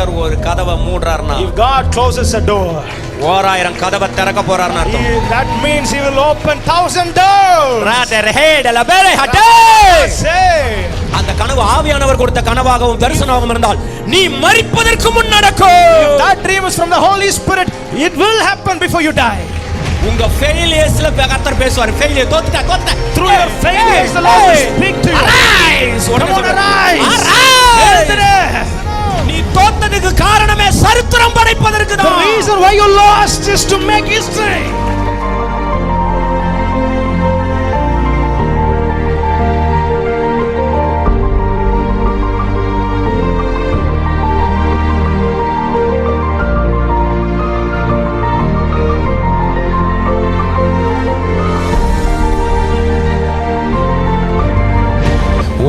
கர்த்தர் ஒரு கதவை மூடுறார்னா, if God closes a door, 1000 கதவை திறக்க போறார்னு அர்த்தம். that means he will open 1000 doors. அந்த கனவு ஆவியானவர் கொடுத்த கனவாகவும் தரிசனமாகவும் இருந்தால் நீ மரிப்பதற்கு முன் நடக்கும். If that dream is from the Holy Spirit, it will happen before you die. உங்க ஃபெயிலியர்ஸ்ல கர்த்தர் பேசுவார். ஃபெயிலியர் தோத்துட்ட through your failures the Lord will speak to you. Arise, arise. நீ தோத்ததுக்கு காரணமே சரித்திரம் படைப்பதற்கு தான். The reason why you lost is to make history.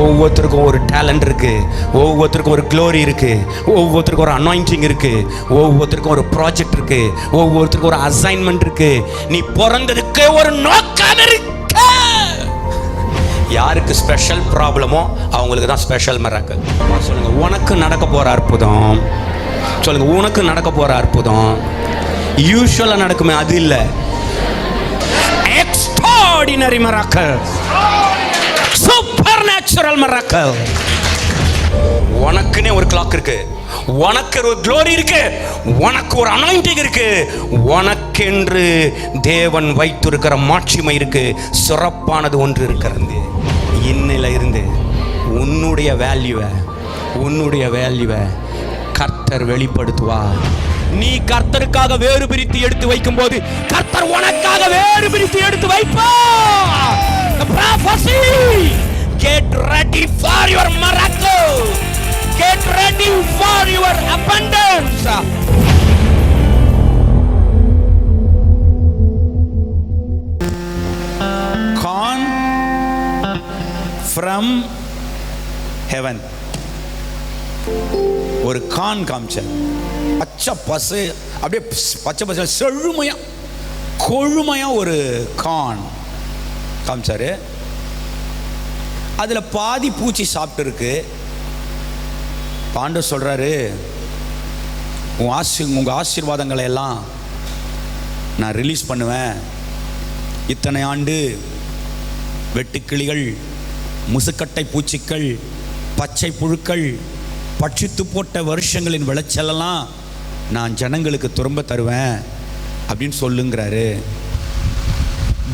ஒவ்வொருத்தருக்கும் ஒரு டேலண்ட் இருக்கு, ஒவ்வொருத்தருக்கும் ஒரு க்ளோரி இருக்கு, ஒவ்வொருத்தருக்கும் ஒரு அனாயிண்டிங் இருக்கு, ஒவ்வொருத்தருக்கும் ஒரு ப்ராஜெக்ட் இருக்கு, ஒவ்வொருத்தருக்கும் ஒரு அசைன்மெண்ட் இருக்கு. நீ பிறந்ததுக்கு ஒரு நோக்கம் இருக்கு. யாருக்கு ஸ்பெஷல் ப்ராப்ளமோ அவங்களுக்கு தான் ஸ்பெஷல் மிராக்கிள். சொல்லுங்க, உனக்கு நடக்க போற அற்புதம். சொல்லுங்க, உனக்கு நடக்க போற அற்புதம் யூசுவலா நடக்குமே அது இல்ல, எக்ஸ்ட்ராடினரி மிராக்கிள், சூப்பர்நேச்சுரல் மிராக்கிள். உனக்குனே ஒரு கிளாக் இருக்கு, உனக்கு ஒரு க்ளோரி இருக்கு, உனக்கு ஒரு அனாயிண்டிங் இருக்கு, உனக்கென்று தேவன் வைத்திருக்கிற மாட்சிமை இருக்கு, சிறப்பானது ஒன்று இருக்கிறது. இன்னையில இருந்து உன்னுடைய வேல்யூவை கர்த்தர் வெளிப்படுத்துவார். நீ கர்த்தருக்காக வேறு பிரித்து எடுத்து வைக்கும் போது கர்த்தர் உனக்காக வேறு பிரித்து எடுத்து வைப்பார். The prophecy. Get ready for your miracle. Get ready for your abundance. Corn from heaven. ஒரு கான் காமிச்சார். பச்சை பசு, அப்படியே பச்சை பசு செழுமையா கொழுமையா ஒரு கான் காமிச்சாரு. அதுல பாதி பூச்சி சாப்பிட்டு இருக்கு. ஆண்டவர் சொல்றாரு, உங்க ஆசீர்வாதங்களை எல்லாம் நான் ரிலீஸ் பண்ணுவேன். இத்தனை ஆண்டு வெட்டுக்கிளிகள், முசுக்கட்டை பூச்சிகள், பச்சை புழுக்கள் பட்சித்து போட்ட வருஷங்களின் விளைச்சலெல்லாம் நான் ஜனங்களுக்கு திரும்ப தருவேன் அப்படின்னு சொல்லுங்கிறாரு.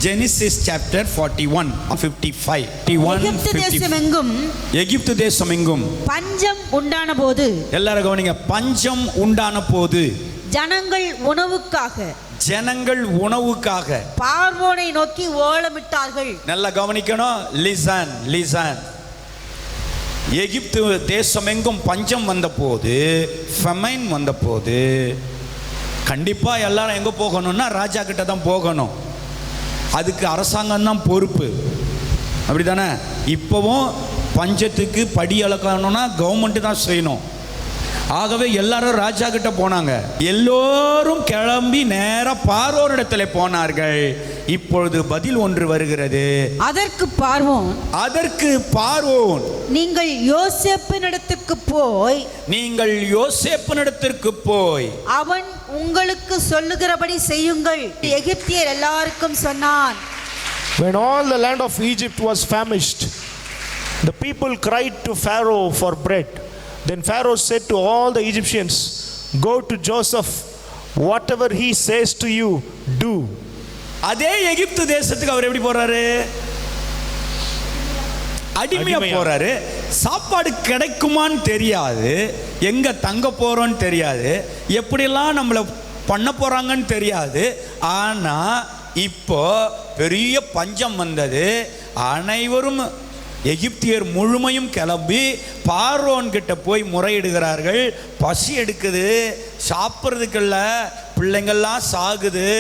Genesis chapter 41:55. எகிப்து தேசம் எங்கும் பஞ்சம் உண்டான போது, எல்லாரும் கவனிங்க, பஞ்சம் உண்டான போது ஜனங்கள் உணவுக்காக பார்வோனை நோக்கி ஓலமிட்டார்கள். நல்லா கவனிக்கணும். லிசன். எகிப்து தேசம் எங்கும் பஞ்சம் வந்த போது, ஃபெமைன் வந்த போது, கண்டிப்பா எல்லாரும் எங்க போகணும்னா ராஜா கிட்ட தான் போகணும். அதுக்கு அரசாங்கம் தான் பொறுப்பு, அப்படிதானே? இப்போவும் பஞ்சத்துக்கு படி அளக்கணும்னா கவர்மெண்ட் தான் செய்யணும். ஆகவே எல்லாரும் ராஜா கிட்ட போனாங்க. எல்லோரும் கிளம்பி நேரா பார்வோனிடத்தில் போனார்கள். இப்பொழுது பதில் ஒன்று வருகிறது. அதற்கு பார்வோன் நீங்கள் யோசேப்பினிடத்திற்கு போய் அவன் உங்களுக்கு சொல்லுகிறபடி செய்யுங்கள் எகிப்தியர் எல்லாருக்கும் சொன்னான். When all the land of Egypt was famished, the people cried to Pharaoh for bread. Then Pharaoh said to all the Egyptians, go to Joseph, whatever he says to you, do. அதே எகிப்து தேசத்துக்கு அவர் எப்படி போறாரு? அடிமையா போறாரு. சாப்பாடு கிடைக்குமான்னு தெரியாது, எங்க தங்க போறோன்னு தெரியாது, எப்படிலாம் நம்மளை பண்ண போறாங்கன்னு தெரியாது. ஆனா இப்போ பெரிய பஞ்சம் வந்தது. அனைவரும் எகிப்தியர் முழுமையும் கிளம்பி பார்வோன் கிட்ட போய் முறையிடுகிறார்கள். பசி எடுக்குது, சாப்பிட்றதுக்குள்ள பிள்ளைங்கள்லாம் சாகுது,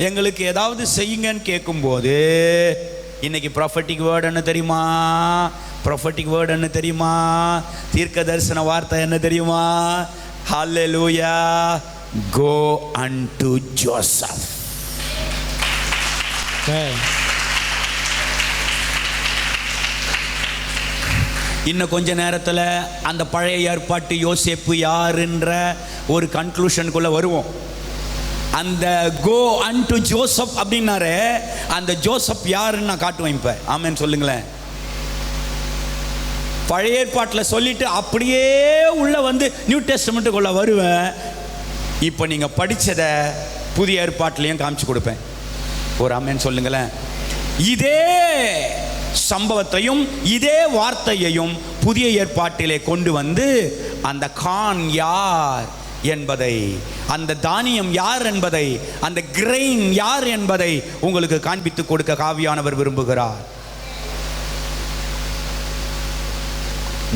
எங்களுக்கு ஏதாவது செய்யுங்கன்னு கேட்கும்போது இன்னைக்கு ப்ராஃபட்டிக் வேர்டு என்ன தெரியுமா? தீர்க்க தரிசன வார்த்தை என்ன தெரியுமா? ஹல்லேலூயா, go unto Joseph. இன்னும் கொஞ்ச நேரத்தில் அந்த பழைய ஏற்பாட்டு யோசேப்பு யாருன்ற ஒரு கன்க்ளூஷனுக்குள்ள வருவோம். அந்த கோ அன்டு ஜோசப் அப்படின்னாரு, அந்த ஜோசப் யாருன்னு நான் காட்டுவேன் இப்போ. ஆமென் சொல்லுங்களேன். பழைய ஏற்பாட்டில் சொல்லிட்டு அப்படியே உள்ள வந்து நியூ டெஸ்டமெண்ட்டுக்குள்ள வருவேன். இப்போ நீங்கள் படித்ததை புதிய ஏற்பாட்டிலையும் காமிச்சு கொடுப்பேன். ஒரு ஆமென் சொல்லுங்களேன். இதே சம்பவத்தையும் இதே வார்த்தையையும் புதிய ஏற்பாட்டிலே கொண்டு வந்து அந்த கான் யார் என்பதை, அந்த தானியம் யார் என்பதை, அந்த கிரெயின் யார் என்பதை உங்களுக்கு காண்பித்து கொடுக்க ஆவியானவர் விரும்புகிறார்.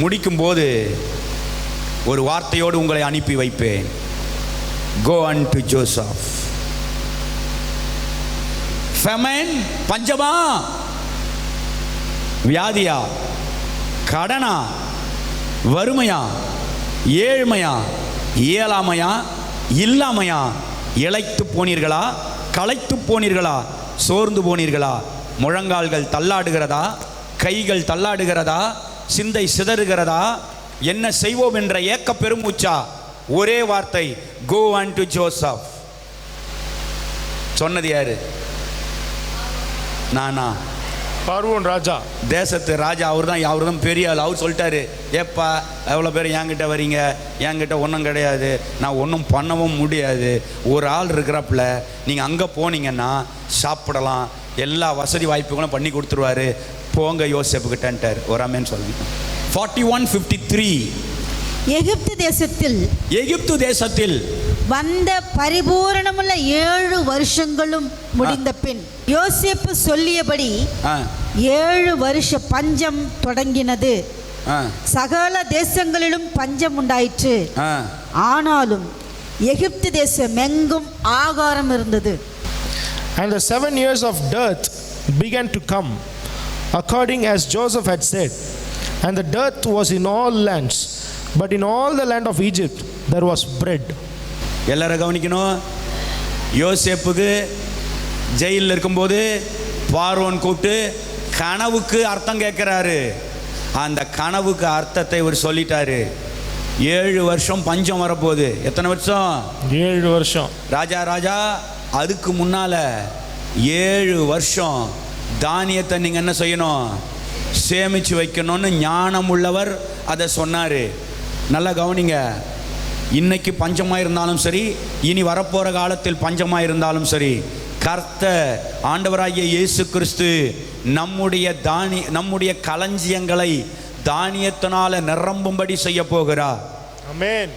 முடிக்கும்போது ஒரு வார்த்தையோடு உங்களை அனுப்பி வைப்பேன். Go unto Joseph. Famine, பஞ்சமா, வியாதியா, கடனா, வறுமையா, ஏழ்மையா, இயலாமையா, இல்லாமையா, இளைத்து போனீர்களா, களைத்து போனீர்களா, சோர்ந்து போனீர்களா, முழங்கால்கள் தள்ளாடுகிறதா, கைகள் தள்ளாடுகிறதா, சிந்தை சிதறுகிறதா, என்ன செய்வோம் என்ற ஏக்க பெருமூச்சா? ஒரே வார்த்தை, கோ அன்டு ஜோசப். சொன்னது யாரு? நானா? பார்வோன் ராஜா, தேசத்து ராஜா. அவர் தான் பெரிய ஆள். அவர் சொல்லிட்டாரு, ஏப்பா எவ்வளோ பேர் என்கிட்ட வரீங்க, என்கிட்ட ஒன்றும் கிடையாது, நான் ஒன்றும் பண்ணவும் முடியாது. ஒரு ஆள் இருக்கிறப்பல நீங்கள் அங்கே போனீங்கன்னா சாப்பிடலாம், எல்லா வசதி வாய்ப்புகளும் பண்ணி கொடுத்துருவாரு, போங்க யோசேப்புக்கிட்டன்ட்டார். ஒரு ஆமென் சொல்லுங்க. 41:53. எகிப்து தேசத்தில் வந்த பரிபூரணமுள்ள 7 வருஷங்களும் முடிந்த பின் யோசேப்பு சொல்லியபடி 7 வருஷ பஞ்சம் தொடங்கினது. சகல தேசங்களிலும் பஞ்சம் உண்டாயிற்று. ஆனாலும் எகிப்து தேசம் எங்கும் ஆகாரம் இருந்தது. And the 7 years of dearth began to come, according as Joseph had said. And the dearth was in all lands, but in all the land of Egypt there was bread. எல்லாரும் கவனிக்கணும். யோசேப்புக்கு ஜெயிலில் இருக்கும்போது பார்வோன் கூப்பிட்டு கனவுக்கு அர்த்தம் கேட்குறாரு. அந்த கனவுக்கு அர்த்தத்தை இவர் சொல்லிட்டாரு. 7 வருஷம் பஞ்சம் வரப்போகுது. எத்தனை வருஷம்? 7 வருஷம். ராஜா அதுக்கு முன்னால 7 வருஷம் தானியத்தை நீங்கள் என்ன செய்யணும்? சேமித்து வைக்கணும்னு ஞானம் உள்ளவர் அதை சொன்னார். நல்லா கவனிங்க. இன்னைக்கு பஞ்சமாக இருந்தாலும் சரி, இனி வரப்போகிற காலத்தில் பஞ்சமாக இருந்தாலும் சரி, கர்த்தர் ஆண்டவராகிய இயேசு கிறிஸ்து நம்முடைய களஞ்சியங்களை தானியத்தினால நிரம்பும்படி செய்ய போகிறார். ஆமென்.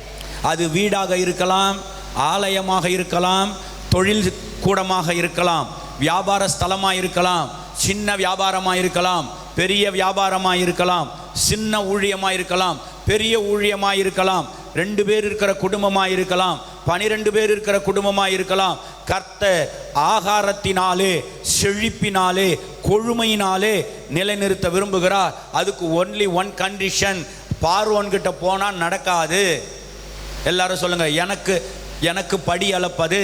அது வீடாக இருக்கலாம், ஆலயமாக இருக்கலாம், தொழில் கூடமாக இருக்கலாம், வியாபார ஸ்தலமாக இருக்கலாம், சின்ன வியாபாரமாக இருக்கலாம், பெரிய வியாபாரமாக இருக்கலாம், சின்ன ஊழியமாக இருக்கலாம், பெரிய ஊழியமாக இருக்கலாம், 2 பேர் இருக்கிற குடும்பமாக இருக்கலாம், 12 பேர் இருக்கிற குடும்பமாக இருக்கலாம். கர்த்தர் ஆகாரத்தினாலே, செழிப்பினாலே, கொழுமையினாலே நிலைநிறுத்த விரும்புகிறார். அதுக்கு ஒன்லி ஒன் கண்டிஷன். பார்வோன்கிட்ட போனால் நடக்காது. எல்லாரும் சொல்லுங்க, எனக்கு படி அளப்பது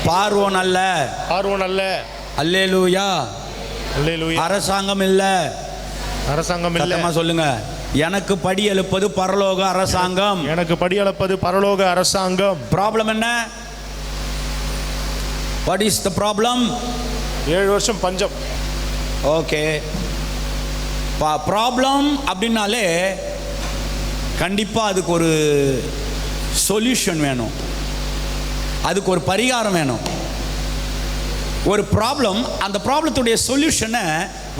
பார்வோன் அல்ல. பார்வோன் அல்ல. அல்லேலூயா. அல்லேலூயா. அரசாங்கம் இல்ல. அரசாங்கம் இல்ல. சொல்லுங்க, எனக்கு படி எழுப்பது பரலோக அரசாங்கம். எனக்கு படி அளப்பது பரலோக அரசாங்கம். ப்ராப்ளம் என்ன? What is the problem? 7 வருஷம் பஞ்சம். ஓகே, ப்ராப்ளம் அப்படின்னாலே கண்டிப்பாக அதுக்கு ஒரு சொல்யூஷன் வேணும், அதுக்கு ஒரு பரிகாரம் வேணும். ஒரு ப்ராப்ளம், அந்த ப்ராப்ளத்துடைய சொல்யூஷனை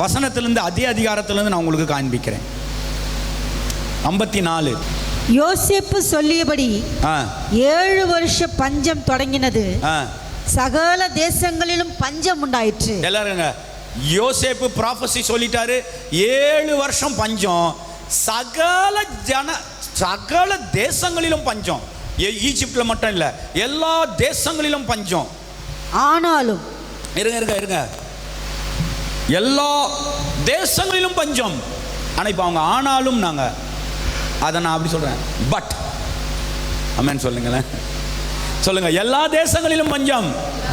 வசனத்திலிருந்து, அதே அதிகாரத்திலிருந்து நான் உங்களுக்கு காண்பிக்கிறேன். 54. யோசேப்பு சொல்லியபடி 7 வருஷ பஞ்சம் தொடங்கினது. சகல தேசங்களிலும் பஞ்சம் உண்டாயிற்று. எல்லாருங்க, யோசேப்பு ப்ராஃபஸி சொல்லிட்டாரு. 7 வருஷம் பஞ்சம், சகல தேசங்களிலும் பஞ்சம். ஈஜிப்ட்ல மட்டும் இல்ல, எல்லா தேசங்களிலும் பஞ்சம். ஆனாலும் இருங்க, எல்லா தேசங்களிலும் பஞ்சம். ஆனா இப்ப அவங்க ஆனாலும் நாங்க அதை நான் அப்படி சொல்றேன். பட் ஆமென் சொல்லுங்களேன். சொல்லுங்க, எல்லா தேசங்களிலும் பஞ்சம்.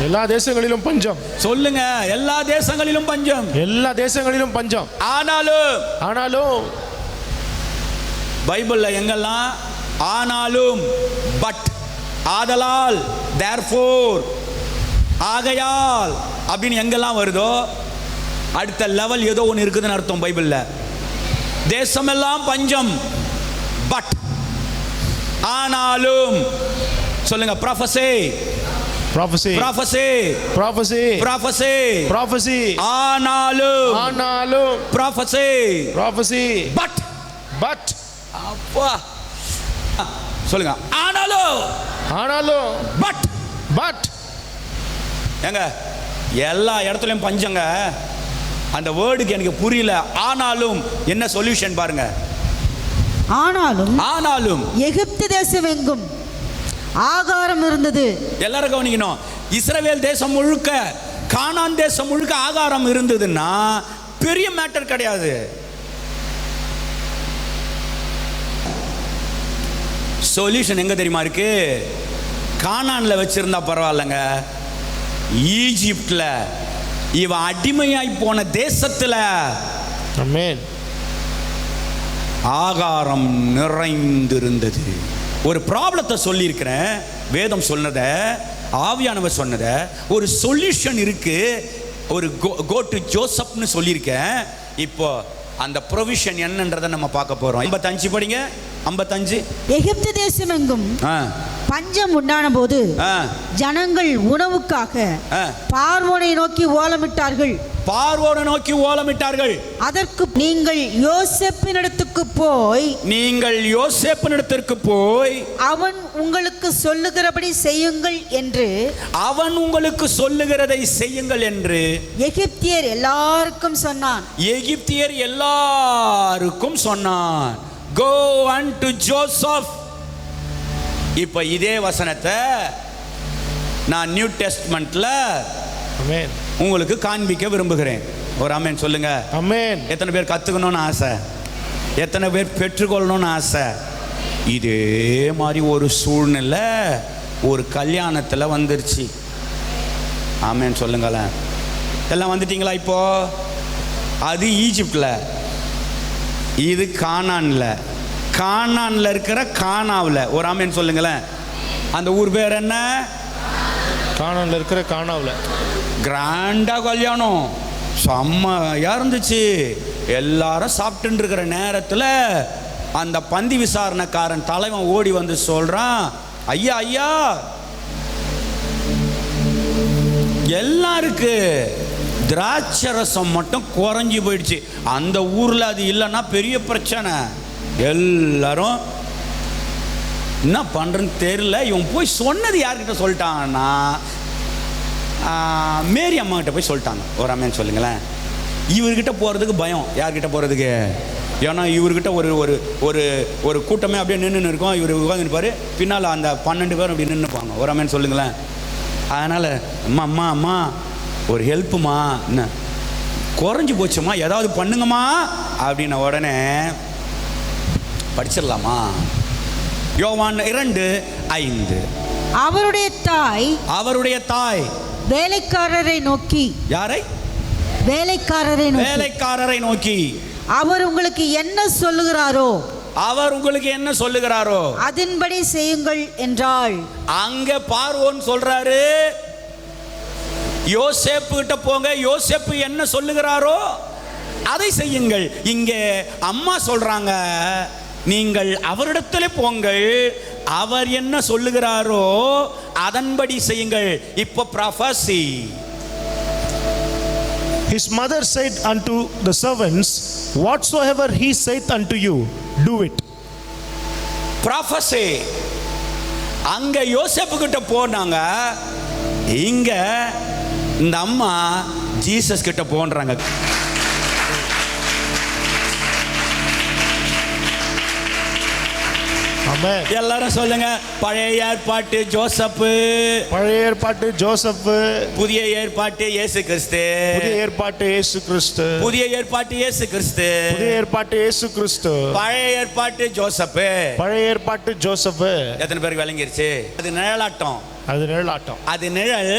எல்லா தேசங்களிலும் பஞ்சம். சொல்லுங்க, எல்லா தேசங்களிலும் பஞ்சம். எல்லா தேசங்களிலும் பஞ்சம். ஆனாலும் பைபிள்ல எங்கெல்லாம் ஆனாலும், பட், ஆதலால், therefore, ஆகையால் அப்படின்னு எங்கெல்லாம் வருதோ அடுத்த லெவல் ஏதோ ஒன்று இருக்குதுன்னு அர்த்தம் பைபிள்ல. தேசமெல்லாம் பஞ்சம், பட், ஆனாலும். சொல்லுங்க, prophecy, prophecy, prophecy, prophecy, prophecy, prophecy, ஆனாலும், ஆனாலும், prophecy, prophecy, but, but, அப்பா சொல்லுங்க, ஆனாலும், ஆனாலும், but, but. ஏங்க எல்லா இடத்துலயும் பஞ்சங்க. அந்த வேர்டுக்கு எனக்கு புரியல. ஆனாலும் என்ன சொல்யூஷன் பாருங்க. ஆனாலும் ஆனாலும் எகிப்து தேசம் எங்கும் ஆகாரம் இருந்தது. எல்லாரும் கவனிக்கணும். இஸ்ரவேல் தேசம் முழுக்க, கானான் தேசம் முழுக்க ஆகாரம் இருந்ததுன்னா பெரிய மேட்டர் கிடையாது. சொல்யூஷன் எங்க தெரியுமா இருக்கு? கானான்ல வச்சிருந்தா பரவாயில்லைங்க, ஈஜிப்ட்ல இவன் அடிமையாய் போன தேசத்துல ஆமென், ஆகாரம் நிறைந்திருந்தது. ஒரு ப்ராப்ளத்தை சொல்லியிருக்கிறேன், வேதம் சொன்னதை, ஆவியானவர் சொன்னதை, ஒரு சொல்யூஷன் இருக்கு. ஒரு கோ டு ஜோசப்னு சொல்லியிருக்கேன். இப்போ அந்த ப்ரொவிஷன் என்னன்றதை நம்ம பார்க்க போறோம். 55 படிங்க. 55. எகிப்து தேசம் எங்கும் பஞ்சம் உண்டான போது ஜனங்கள் உணவுக்காக பார்வோனை நோக்கி ஓலமிட்டார்கள். பார்வோனை நோக்கி ஓலமிட்டார்கள். அதற்கு நீங்கள் யோசேப்பினிடத்துக்கு போய், நீங்கள் யோசேப்பினிடத்திற்கு போய் அவன் உங்களுக்கு சொல்லுகிறபடி செய்யுங்கள் என்று, அவன் உங்களுக்கு சொல்லுகிறதை செய்யுங்கள் என்று எகிப்தியர் எல்லாருக்கும் சொன்னான். எகிப்தியர் எல்லாருக்கும் சொன்னான். Go unto Joseph. இப்ப இதே வசனத்தை நான் நியூ டெஸ்ட்மெண்ட்ல ஆமென், உங்களுக்கு காண்பிக்க விரும்புகிறேன். ஒரு ஆமென் சொல்லுங்க. ஆமென். எத்தனை பேர் கத்துக்கணும்னு ஆசை? எத்தனை பேர் பெற்றுக்கொள்ளணும்னு ஆசை? இதே மாதிரி ஒரு சூழ்நிலை ஒரு கல்யாணத்தில் வந்துருச்சு. ஆமென் சொல்லுங்களேன். எல்லாம் வந்துட்டீங்களா? இப்போ அது ஈஜிப்ட்ல, இது கானான்ல. கானான்ல இருக்கிற கானாவில் ஒரு ஆமென் சொல்லுங்களேன். அந்த ஊர் பேர் என்ன? கானான்ல இருக்கிற கானாவில். கிராண்டா கல்யாணம், செம்மையா இருந்துச்சு. எல்லாரும் சாப்பிட்டு இருக்கிற நேரத்தில் அந்த பந்தி விசாரணைக்காரன் தலைவன் ஓடி வந்து சொல்றான், ஐயா ஐயா எல்லாம் இருக்கு, திராட்சை ரசம் மட்டும் குறைஞ்சி போயிடுச்சு. அந்த ஊர்ல அது இல்லைன்னா பெரிய பிரச்சனை. எல்லாரும் என்ன பண்றேன்னு தெரியல. இவன் போய் சொன்னது யார்கிட்ட சொல்லிட்டாங்கன்னா மேரி அம்மா கிட்ட போய் சொல்லிட்டாங்க. ஒரு அம்மன் சொல்லுங்களேன். இவர்கிட்ட போறதுக்கு பயம். யார்கிட்ட போறதுக்கு? ஏன்னா இவர்கிட்ட ஒரு ஒரு ஒரு ஒரு கூட்டமே அப்படியே நின்று இருக்கும். இவர் உட்காந்துருப்பாரு, பின்னால் அந்த 12 பேரும் அப்படி நின்றுப்பாங்க. ஒரு அம்மன் சொல்லுங்களேன். அதனால அம்மா அம்மா அம்மா ஒரு ஹெல்ப்புமா, என்ன குறைஞ்சி போச்சுமா, ஏதாவது பண்ணுங்கம்மா அப்படின்ன உடனே படிச்சிடலாமா? யோவான் 2:5. அவருடைய தாய் வேலைக்காரரை நோக்கி. யாரை? வேலைக்காரரை நோக்கி அவர் உங்களுக்கு என்ன சொல்லுகிறாரோ அதன்படி செய்யுங்கள் என்றாள். அங்க பார்வோன் சொல்றாரு, யோசேப்பு கிட்ட போங்க, யோசேப்பு என்ன சொல்லுகிறாரோ அதை செய்யுங்கள். இங்கே அம்மா சொல்றாங்க, நீங்கள் அவரிடத்துல போங்கள், அவர் என்ன சொல்லுகிறாரோ அதன்படி செய்யுங்கள். இப்போ prophecy. His mother said unto the servants, whatsoever he saith unto you, do it. prophecy. அங்க யோசேப்பு கிட்ட போனாங்க, இங்க இந்த அம்மா ஜீசஸ் கிட்ட போன்றாங்க. ஆமென். எல்லாரும் சொல்லுங்க, பழைய ஏற்பாட்டு ஜோசப்பு, பழைய ஏற்பாட்டு ஜோசப், புதிய ஏற்பாட்டு இயேசு கிறிஸ்து. புதிய ஏற்பாட்டு இயேசு கிறிஸ்து. புதிய ஏற்பாட்டு இயேசு கிறிஸ்து. புதிய ஏற்பாட்டு இயேசு கிறிஸ்து. பழைய ஏற்பாட்டு ஜோசப்பு. பழைய ஏற்பாட்டு ஜோசப். எத்தனை பேருக்கு விளங்கிருச்சு? அது நிழலாட்டம், அது நிழலாட்டம், அது நிழல்,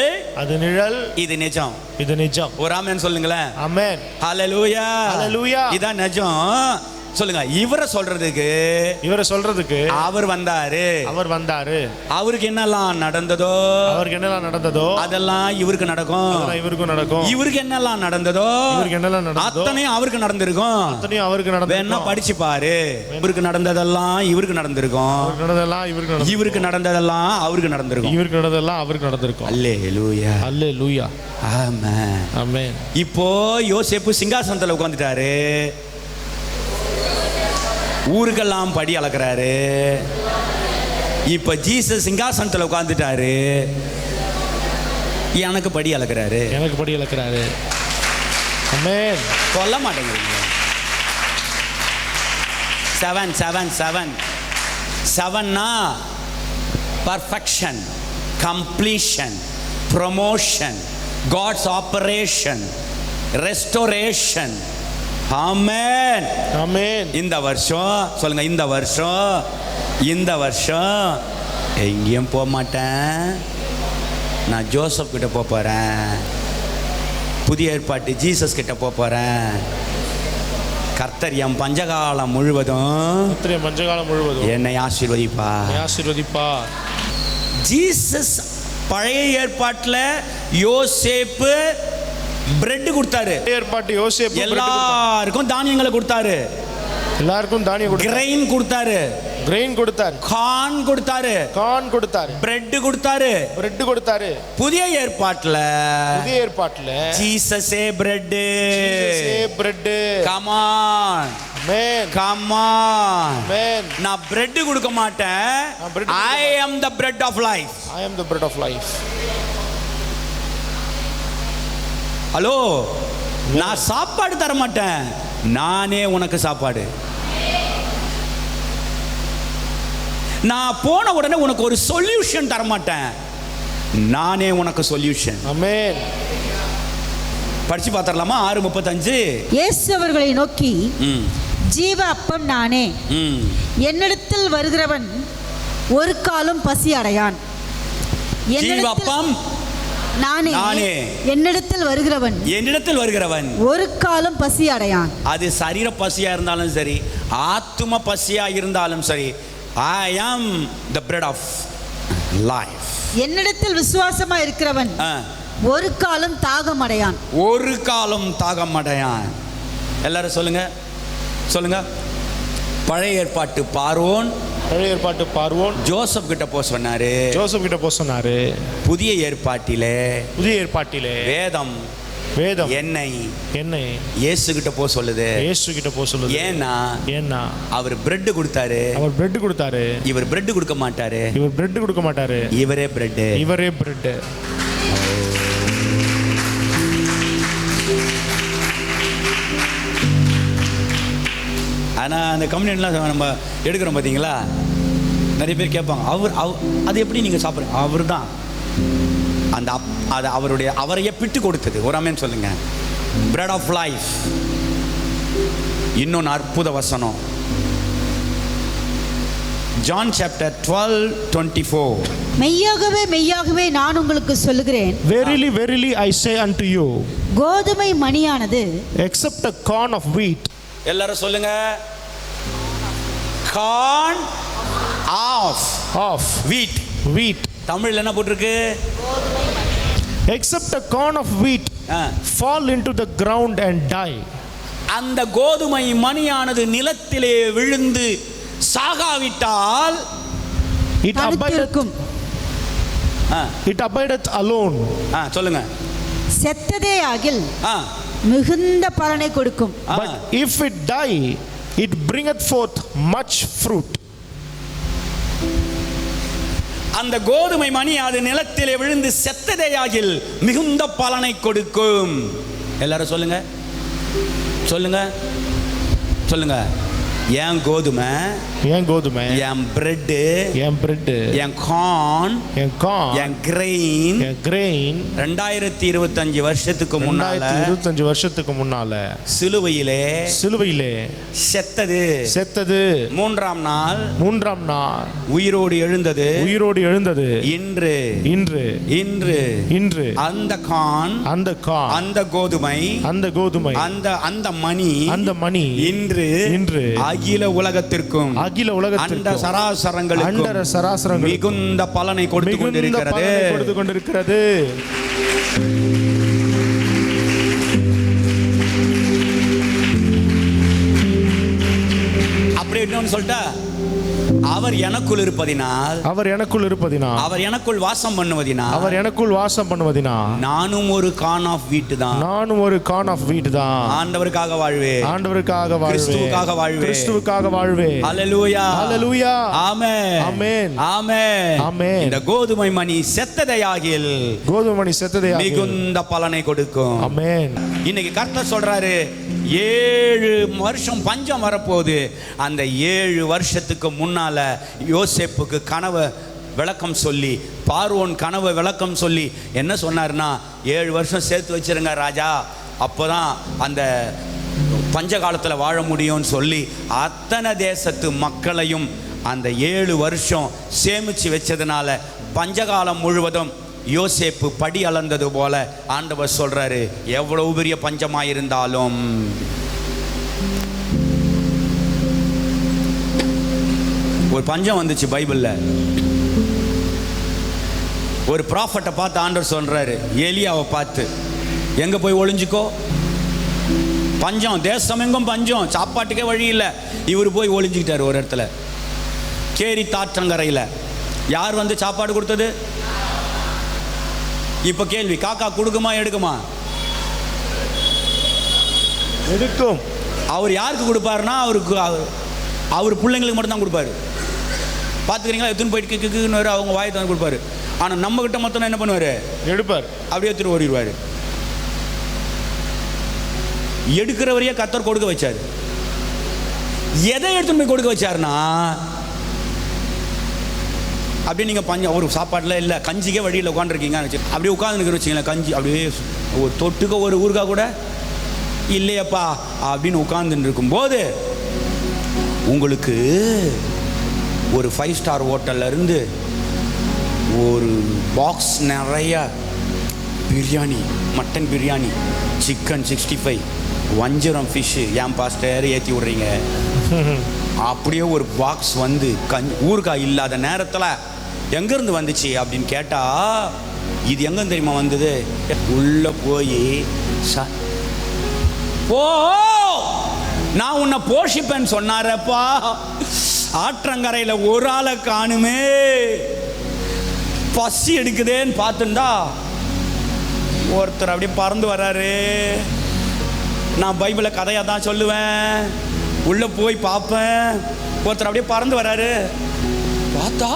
அது நிழல், இது நிஜம். இது நிஜம். ஒரு ஆமென் சொல்லுங்களேன். ஆமென். ஹல்லேலூயா. ஹல்லேலூயா. இதான் நிஜம். சொல்லுங்க, இவரை சொல்றதுக்கு இவரை சொல்றதுக்கு அவர் வந்தாரு. அவர் வந்தாரு. அவருக்கு என்னெல்லாம் நடந்ததோ, அவருக்கு என்னெல்லாம் நடந்ததோ அதெல்லாம் இவருக்கு நடக்கும். அதெல்லாம் இவருக்கும் நடக்கும். இவருக்கு என்னெல்லாம் நடந்ததோ, இவருக்கு என்னெல்லாம் நடந்ததோ அத்தனையும் அவருக்கு நடந்திருக்கும். அத்தனையும் அவருக்கு வேணா நடந்திருக்கும். படிச்சு பாரு. இவருக்கு நடந்ததெல்லாம் இவருக்கு நடந்திருக்கும். அவருக்கு நடந்ததெல்லாம் இவருக்கு நடந்திருக்கும். இவருக்கு நடந்ததெல்லாம் அவருக்கு நடந்திருக்கும். இவருக்கு நடந்ததெல்லாம் அவருக்கு நடந்திருக்கும். அல்லேலூயா. அல்லேலூயா. ஆமென். ஆமென். இப்போ யோசேப்பு சிங்காசனத்துல உட்கார்ந்துட்டாரு. ஊருக்கெல்லாம் படி அளக்குறாரு. இப்ப ஜீசஸ் சிங்காசனத்துல உட்கார்ந்துட்டாரு. எனக்கு படி அளக்குறாரு. எனக்கு படி அளக்குறாரு. ஆமென். சொல்ல மாட்டேங்கிறீங்க. 7 7 7 7னா perfection, completion, promotion, God's operation, restoration. ஆமென். ஆமென். இந்த வருஷம் சொல்லுங்க, இந்த வருஷம் எங்கேயும் போக மாட்டேன். நான் ஜோசப் கிட்ட போக போறேன். புதிய ஏற்பாட்டு ஜீசஸ் கிட்ட போக போறேன். கர்த்தர் என் பஞ்சகாலம் முழுவதும் என்னை ஆசீர்வதிப்பார். ஜீசஸ் பழைய ஏற்பாட்டில் யோசேப்பு பிரெட் கொடுத்தாரு. ஏற்பாட்டு யோசேப்பு எல்லாருக்கும் தானியங்களை கொடுத்தாரு. எல்லாருக்கும் தானியம் கிரெயின் கொடுத்தாரு. கிரெயின் கொடுத்தாரு. கார்ன் கொடுத்தாரு. பிரெட் கொடுத்தாரு. புதிய ஏற்பாட்டில் ஜீசஸே bread. Come on. Come on. நான் பிரெட் கொடுக்க மாட்டேன். I am the bread of life. Hello, நான் சாப்பாடு தர மாட்டேன். நானே உனக்கு சாப்பாடு. நான் போன உடனே உனக்கு ஒரு சொல்யூஷன் தர மாட்டேன். நானே உனக்கு சொல்யூஷன். ஆமென். படிச்சு பார்த்தறலாமா? 6:35. இயேசு அவர்களை நோக்கி, ஜீவ அப்பம் நானே. என்னிடத்தில் வருகிறவன் ஒரு காலம் பசி அடையான். ஜீவ அப்பம் நானே. என்னிடத்தில் வருகிறவன் ஒரு காலம் பசி அடையான். அது சரீர பசியா இருந்தாலும் சரி, ஆத்தும பசியா இருந்தாலும் சரி, I am the bread of life. என்னிடத்தில் விசுவாசமா இருக்கிறவன் ஒரு காலம் தாகம் அடையான். எல்லாரும் சொல்லுங்க. பழைய ஏற்பாட்டு பார்வோன் ஜோசப் கிட்ட போக சொன்னாரு. புதிய ஏற்பாட்டிலே வேதம் என்னை இயேசு கிட்ட போக சொல்லுது. ஏன்னா அவர் பிரெட் கொடுத்தாரு. இவர் பிரெட் கொடுக்க மாட்டாரு. இவரே பிரெட். ஆனால் அந்த கம்யூனிட்டிலாம் நம்ம எடுக்கிறோம் பார்த்தீங்களா, நிறைய பேர் கேட்பாங்க, அது எப்படி நீங்கள் சாப்பிட்றீங்க? அவர் தான் அது அவரையே பிட்டு கொடுத்தது. ஒரு ஆமென் சொல்லுங்க. Bread of life. இன்னொன்று அற்புத வசனம், ஜான் சாப்டர் 12:24. மெய்யாகவே நான் உங்களுக்கு சொல்லுகிறேன், Verily, verily I say unto you, கோதுமை மணியானது except a corn of wheat. எல்லாரும் சொல்லுங்க. corn of wheat. தமிழ்ல என்ன போட்டிருக்கு? Except a corn of wheat fall into the ground and die. அந்த கோதுமை மணியானது நிலத்திலே விழுந்து சாகாவிட்டால் it abideth alone. சொல்லுங்க. செத்ததே ஆகில் மிகுந்த பலனை கொடுக்கும். But if it die, it bringeth forth much fruit. அந்த கோதுமை மணி அது நிலத்திலே விழுந்து செத்ததேயாகில் மிகுந்த பலனை கொடுக்கும். எல்லாரும் சொல்லுங்க. என் கோதுமை, என் கோதுமை, என் பிரெட்டு, என் பிரெட், என் கார்ன், என் கார்ன், என் கிரெயின், என் கிரெயின் 2025 வருஷத்துக்கு முன்னால 2025 வருஷத்துக்கு முன்னால சிலுவையிலே செத்தது, மூன்றாம் நாள் உயிரோடு எழுந்தது. இன்று அந்த கார்ன், அந்த கோதுமை, அந்த மணி இன்று அகில உலகத்திற்கும் அண்ட சராசரங்களுக்கும் மிகுந்த பலனை கொடுத்து கொண்டிருக்கிறது. அப்படி இன்னொன்னு சொல்லிட்டா, அவர் எனக்குள் இருப்பதினால், அவர் எனக்குள் வாசம் பண்ணுவதினால் நானும் ஒரு கார்ன் ஆஃப் வீட் தான். ஆண்டவருக்காக வாழ்வே. ஹல்லேலூயா. ஆமென். இந்த கோதுமை மணி செத்ததையாகில் மிகுந்த பலனை கொடுக்கும். ஆமென். இன்னைக்கு கர்த்தர் சொல்றாரு, 7 வருஷம் பஞ்சம் வரப்போகுது. அந்த 7 வருஷத்துக்கு முன்னால யோசேப்புக்கு கனவை விளக்கம் சொல்லி, பார்வோன் கனவை விளக்கம் சொல்லி என்ன சொன்னார்னா, 7 வருஷம் சேர்த்து வச்சிருங்க ராஜா, அப்போதான் அந்த பஞ்ச காலத்தில் வாழ முடியும்னு சொல்லி அத்தனை தேசத்து மக்களையும் அந்த 7 வருஷம் சேமிச்சு வச்சதுனால பஞ்சகாலம் முழுவதும் யோசேப்பு படி அளந்தது போல ஆண்டவர் சொல்றாரு, எவ்வளவு பெரிய பஞ்சமாயிருந்தாலும் ஒரு பஞ்சம் வந்துச்சு பைபிள்ல. ஒரு ப்ராஃபட்டை பார்த்து ஆண்டவர் சொல்றாரு, எலியாவை பார்த்து, எங்க போய் ஒளிஞ்சுக்கோ, பஞ்சம், தேசமெங்கும் பஞ்சம், சாப்பாட்டுக்கே வழி இல்லை. இவர் போய் ஒளிஞ்சுக்கிட்டாரு ஒரு இடத்துல, கேரி தாற்றங்கரையில். யார் வந்து சாப்பாடு கொடுத்தது? இப்ப கேள்வி, காக்கா கொடுக்குமா எடுக்குமா? எடுக்கும். அவர் யாருக்கு கொடுப்பாருன்னா, அவர் பிள்ளைங்களுக்கு மட்டும் தான் கொடுப்பாரு. பார்த்துக்கிறீங்களா? எத்தனை போயிட்டு அவங்க வாயை தான் கொடுப்பாரு. ஆனால் நம்ம கிட்ட மொத்தம் என்ன பண்ணுவார்? எடுப்பார். அப்படியே எடுத்துட்டு ஓடிடுவார். எடுக்கிறவரையே கர்த்தர் கொடுக்க வச்சார். எதை எடுத்துட்டு போய் கொடுக்க வச்சாருன்னா, அப்படியே நீங்கள் பஞ்சம் ஒரு சாப்பாட்டில் இல்லை, கஞ்சிக்கே வழியில் உட்காந்துருக்கீங்க, அப்படியே உட்காந்துருக்குன்னு வச்சிங்களேன், கஞ்சி அப்படியே ஒரு தொட்டுக்க ஒரு ஊறுகாய் கூட இல்லையப்பா அப்படின்னு உட்காந்துட்டு இருக்கும்போது உங்களுக்கு ஒரு 5 ஸ்டார் ஹோட்டல்ல இருந்து ஒரு பாக்ஸ் நிறைய பிரியாணி, மட்டன் பிரியாணி, சிக்கன் 65, வஞ்சரம் ஃபிஷ்ஷு, ஏன் பாஸ்டர் ஏற்றி விட்றீங்க, அப்படியே ஒரு பாக்ஸ் வந்து ஊறுகாய் இல்லாத நேரத்தில் எங்கேருந்து வந்துச்சு அப்படின்னு கேட்டால், இது எங்கே தெரியுமா வந்தது? உள்ளே போய் ஓ நான் உன்னை போஷிப்பேன்னு சொன்னாரப்பா, ஆற்றங்கரையில் ஒரு ஆளை காணுமே, பசி எடுக்குதேன்னு பார்த்துண்டா ஒருத்தர் அப்படியே பறந்து வர்றாரு. நான் பைபிளை கதையாக தான் சொல்லுவேன், உள்ளே போய் பார்ப்பேன். ஒருத்தர் அப்படியே பறந்து வர்றாரு, பார்த்தா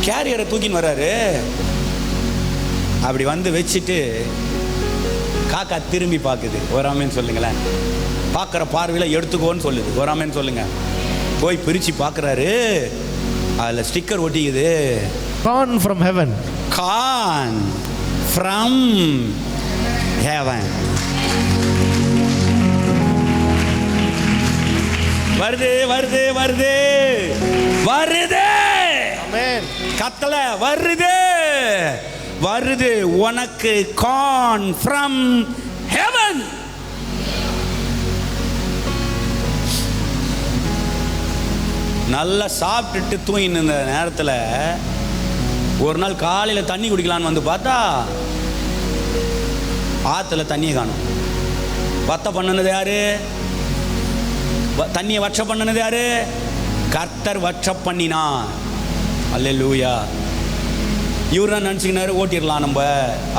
கேரியரை தூக்கின்னு வர்றாரு. அப்படி வந்து வச்சுட்டு காக்கா திரும்பி பார்க்குது. ஒரு ஆமேன்னு சொல்லுங்களேன். பார்க்குற பார்வையில் எடுத்துக்கோன்னு சொல்லுது. ஒரு ஆமேன்னு சொல்லுங்க. போய் பிரித்து பார்க்குறாரு, அதில் ஸ்டிக்கர் ஒட்டிக்குது, corn from heaven. Corn from heaven. வருது வருது வருது வருது, கத்தல வருது வருது, உனக்கு கார்ன் ஃப்ரம் ஹெவன். நல்லா சாப்பிட்டுட்டு தூங்கின்னு இருந்த நேரத்தில் ஒரு நாள் காலையில் தண்ணி குடிக்கலான்னு வந்து பார்த்தா ஆற்றுல தண்ணியை காணும். வத்த பண்ணினது யாரு? தண்ணியை வற்ற பண்ணினது யாரு? கர்த்தர் வற்ற பண்ணினான். அல்லேலூயா. இவர் தான் நினச்சிக்கினாரு ஓட்டிடலாம் நம்ம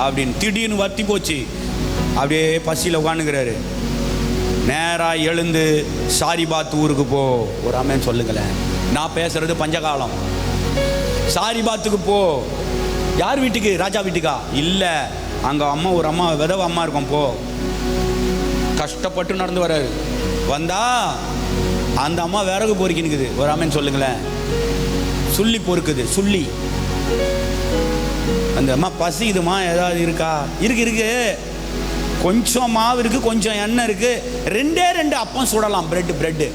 அப்படின்னு. திடீர்னு வத்தி போச்சு. அப்படியே பசியில் உட்காந்துக்கிறாரு. நேராக எழுந்து சாரிபாத் ஊருக்கு போ. ஒரு ஆமேன்னு சொல்லுங்களேன். நான் பேசுறது பஞ்சகாலம். சாரிபாத்துக்கு போ. யார் வீட்டுக்கு? ராஜா வீட்டுக்கா? இல்லை, அங்கே அம்மா, ஒரு அம்மா, விதவ அம்மா இருக்கும். போ. கஷ்டப்பட்டு நடந்து வர்றாரு. வந்தா அந்த அம்மா விறகு பொறுக்கினுக்குது. ஒரு ஆமென் சொல்லுங்களேன். சுள்ளி பொறுக்குது, சுள்ளி. அந்த அம்மா பசிக்குதுமா, ஏதாவது இருக்கா? இருக்கு. கொஞ்சம் மாவு இருக்கு, கொஞ்சம் எண்ணெய் இருக்கு, 2 அப்பம் சுடலாம், பிரெட்டு.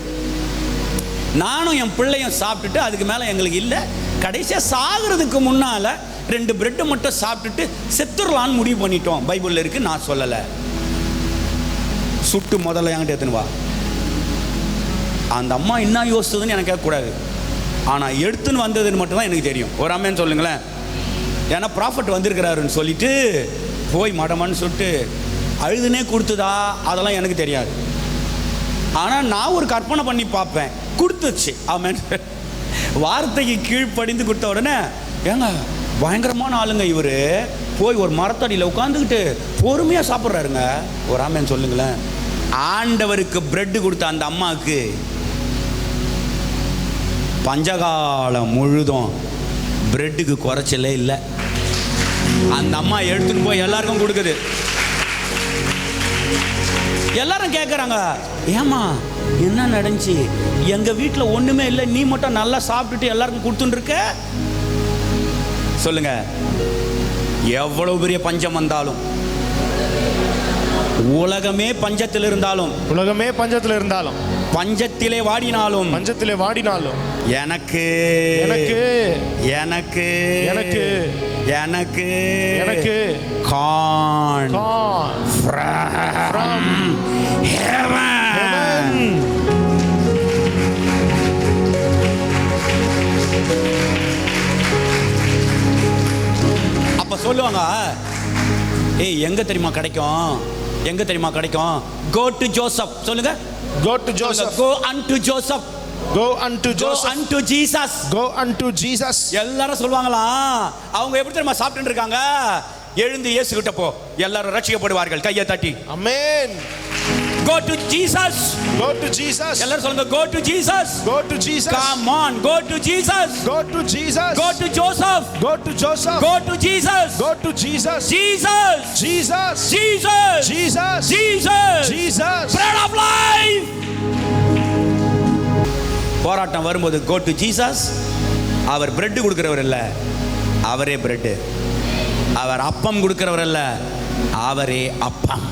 நானும் என் பிள்ளையும் சாப்பிட்டுட்டு அதுக்கு மேலே எங்களுக்கு இல்லை. கடைசியாக சாகிறதுக்கு முன்னால் 2 பிரெட்டு மட்டும் சாப்பிட்டுட்டு செத்துடலான்னு முடிவு பண்ணிட்டோம். பைபிளில் இருக்கு, நான் சொல்லலை. சுட்டு முதல்ல என்கிட்ட எடுத்துன்னு வா. அந்த அம்மா என்ன யோசிச்சதுன்னு எனக்கு கேட்கக்கூடாது, ஆனால் எடுத்துன்னு வந்ததுன்னு மட்டும்தான் எனக்கு தெரியும். ஒரு ஆமென் சொல்லுங்களேன். ஏன்னா ப்ராஃபட் வந்திருக்கிறாருன்னு சொல்லிட்டு போய் மடமான்னு சொல்லிட்டு அழுதுனே கொடுத்துதா அதெல்லாம் எனக்கு தெரியாது. ஆனால் நான் ஒரு கற்பனை பண்ணி பார்ப்பேன், கொடுத்துச்சு. ஆமென். வார்த்தைக்கு கீழ்ப்படிந்து கொடுத்த உடனே, ஏங்க பயங்கரமான ஆளுங்க இவர், போய் ஒரு மரத்தடியில் உட்காந்துக்கிட்டு பொறுமையாக சாப்பிட்றாருங்க. ஒரு ஆமென் சொல்லுங்களேன். ஆண்டவருக்கு பிரெட்டு கொடுத்த அந்த அம்மாவுக்கு பஞ்சகாலம் முழுதும் பிரெட்டுக்கு குறைச்சலே இல்லை. அந்த அம்மா எடுத்துன்னு போய் எல்லாருக்கும் கொடுக்குது. எல்லாரும் கேட்குறாங்க, ஏமா என்ன நடந்துச்சு? எங்கள் வீட்டில் ஒன்றுமே இல்லை, நீ மட்டும் நல்லா சாப்பிட்டுட்டு எல்லாருக்கும் கொடுத்துட்டு இருக்க. சொல்லுங்க, எவ்வளவு பெரிய பஞ்சம் வந்தாலும், உலகமே பஞ்சத்தில் இருந்தாலும், பஞ்சத்திலே வாடினாலும், எனக்கு கான் from heaven. அப்ப சொல்லுவாங்க, ஏய் எங்க தெரியுமா கிடைக்கும்? Go to Joseph. சொல்லுங்க, go to Joseph. Go unto Joseph. Go unto Joseph. Go unto Jesus. Go unto Jesus. எல்லாரும் சொல்வாங்களா? அவங்க எப்படி தெரியுமா சாப்பிட்டு இருக்காங்க? எழுந்து இயேசு கிட்ட போ, எல்லாரும் ரட்சிக்கப்படுவார்கள். கையை தட்டி Amen. Go to Jesus. Go to Jesus. எல்லாரும் சொல்லுங்க, go to Jesus. Go to Jesus. Come on, go to Jesus. Go to Jesus. Go to Joseph. Go to Joseph. Go to Jesus. Go to Jesus. Jesus. Jesus. Jesus. Jesus. Jesus. Jesus. Bread of life. போராட்டம் வரும்போது go to Jesus. அவர் bread கொடுக்கிறவர் இல்ல, அவரே bread. அவர் அப்பம் கொடுக்கிறவர் அல்ல, அவரே அப்பம்.